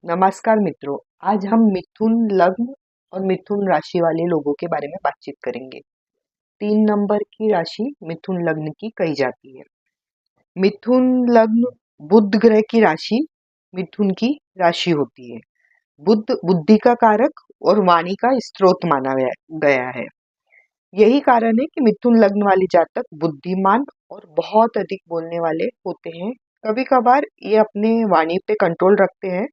नमस्कार मित्रों, आज हम मिथुन लग्न और मिथुन राशि वाले लोगों के बारे में बातचीत करेंगे। 3 नंबर की राशि मिथुन लग्न की कही जाती है। मिथुन लग्न बुध ग्रह की राशि मिथुन की राशि होती है। बुध बुद्धि का कारक और वाणी का स्रोत माना गया है। यही कारण है कि मिथुन लग्न वाले जातक बुद्धिमान और बहुत अधिक बोलने वाले होते हैं। कभी कभार ये अपने वाणी पे कंट्रोल रखते हैं,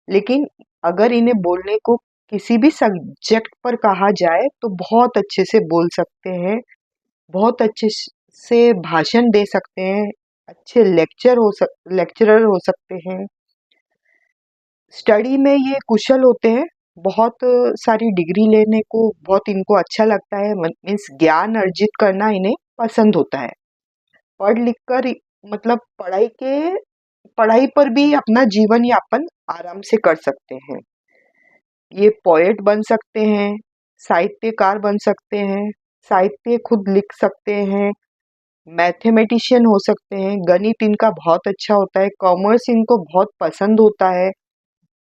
लेकिन अगर इन्हें बोलने को किसी भी सब्जेक्ट पर कहा जाए तो बहुत अच्छे से बोल सकते हैं, बहुत अच्छे से भाषण दे सकते हैं, अच्छे लेक्चरर हो सकते हैं। स्टडी में ये कुशल होते हैं। बहुत सारी डिग्री लेने को बहुत इनको अच्छा लगता है, मीन्स ज्ञान अर्जित करना इन्हें पसंद होता है। पढ़ लिख कर मतलब पढ़ाई पर भी अपना जीवन यापन आराम से कर सकते हैं। ये पोएट बन सकते हैं, साहित्यकार बन सकते हैं, साहित्य खुद लिख सकते हैं, मैथमेटिशियन हो सकते हैं, गणित इनका बहुत अच्छा होता है, कॉमर्स इनको बहुत पसंद होता है।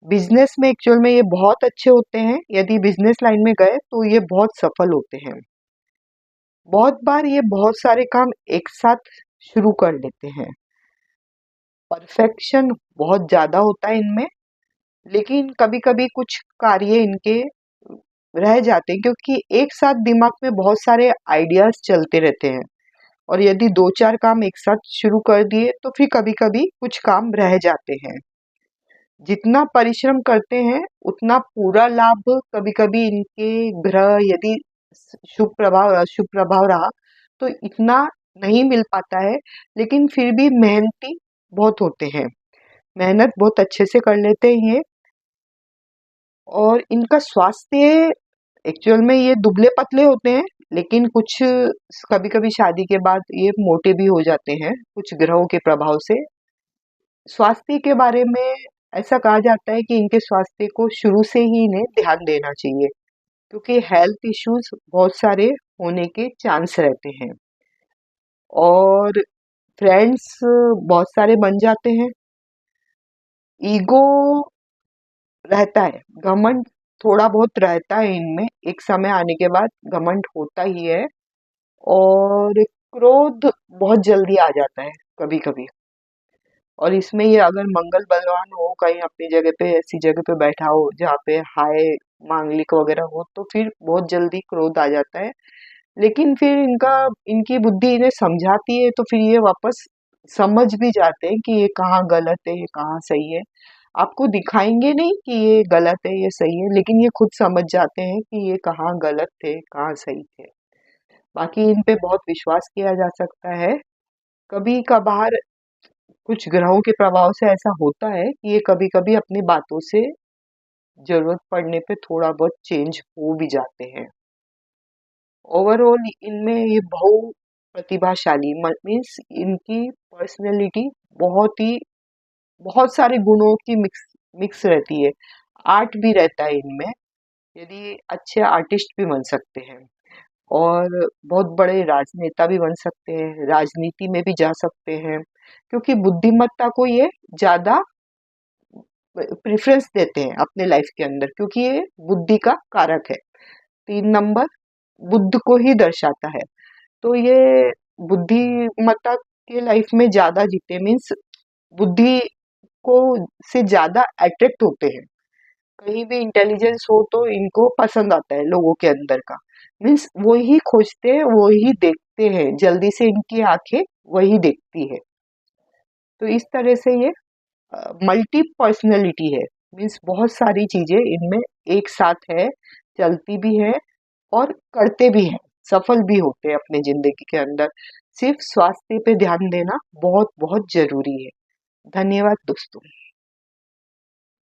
बिजनेस में एक्चुअल में ये बहुत अच्छे होते हैं। यदि बिजनेस लाइन में गए तो ये बहुत सफल होते हैं। बहुत बार ये बहुत सारे काम एक साथ शुरू कर लेते हैं। परफेक्शन बहुत ज़्यादा होता है इनमें, लेकिन कभी-कभी कुछ कार्य इनके रह जाते हैं, क्योंकि एक साथ दिमाग में बहुत सारे आइडियाज चलते रहते हैं और यदि 2-4 काम एक साथ शुरू कर दिए तो फिर कभी-कभी कुछ काम रह जाते हैं। जितना परिश्रम करते हैं उतना पूरा लाभ कभी-कभी इनके ग्रह यदि शुभ प्रभाव अशुभ प्रभाव रहा तो इतना नहीं मिल पाता है, लेकिन फिर भी मेहनती बहुत होते हैं। मेहनत बहुत अच्छे से कर लेते हैं ये। और इनका स्वास्थ्य एक्चुअल में ये दुबले पतले होते हैं, लेकिन कुछ कभी कभी शादी के बाद ये मोटे भी हो जाते हैं कुछ ग्रहों के प्रभाव से। स्वास्थ्य के बारे में ऐसा कहा जाता है कि इनके स्वास्थ्य को शुरू से ही इन्हें ध्यान देना चाहिए, क्योंकि हेल्थ इश्यूज बहुत सारे होने के चांस रहते हैं। और फ्रेंड्स बहुत सारे बन जाते हैं। ईगो रहता है, घमंड थोड़ा बहुत रहता है इनमें, एक समय आने के बाद घमंड होता ही है। और क्रोध बहुत जल्दी आ जाता है कभी कभी। और इसमें ये अगर मंगल बलवान हो, कहीं अपनी जगह पे ऐसी जगह पे बैठा हो जहाँ पे हाय मांगलिक वगैरह हो, तो फिर बहुत जल्दी क्रोध आ जाता है। लेकिन फिर इनकी बुद्धि इन्हें समझाती है तो फिर ये वापस समझ भी जाते हैं कि ये कहाँ गलत है, ये कहाँ सही है। आपको दिखाएंगे नहीं कि ये गलत है ये सही है, लेकिन ये खुद समझ जाते हैं कि ये कहाँ गलत थे कहाँ सही थे। बाकी इन पे बहुत विश्वास किया जा सकता है। कभी कभार कुछ ग्रहों के प्रभाव से ऐसा होता है कि ये कभी कभी अपनी बातों से जरूरत पड़ने पे थोड़ा बहुत चेंज हो भी जाते हैं। ओवरऑल इनमें ये बहु प्रतिभाशाली मीन्स इनकी पर्सनैलिटी बहुत ही बहुत सारे गुणों की मिक्स मिक्स रहती है। आर्ट भी रहता है इनमें, यदि अच्छे आर्टिस्ट भी बन सकते हैं। और बहुत बड़े राजनेता भी बन सकते हैं, राजनीति में भी जा सकते हैं, क्योंकि बुद्धिमत्ता को ये ज़्यादा प्रेफरेंस देते हैं अपने लाइफ के अंदर, क्योंकि ये बुद्धि का कारक है। 3 नंबर बुद्ध को ही दर्शाता है। तो ये बुद्धिमत्ता के लाइफ में ज़्यादा जीते, मीन्स बुद्धि को से ज़्यादा अट्रैक्ट होते हैं। कहीं भी इंटेलिजेंस हो तो इनको पसंद आता है लोगों के अंदर का, मीन्स वो ही खोजते हैं, वो ही देखते हैं, जल्दी से इनकी आंखें वही देखती है। तो इस तरह से ये मल्टी पर्सनैलिटी है, मीन्स बहुत सारी चीजें इनमें एक साथ है, चलती भी है और करते भी हैं, सफल भी होते हैं अपने जिंदगी के अंदर। सिर्फ स्वास्थ्य पे ध्यान देना बहुत बहुत जरूरी है। धन्यवाद दोस्तों।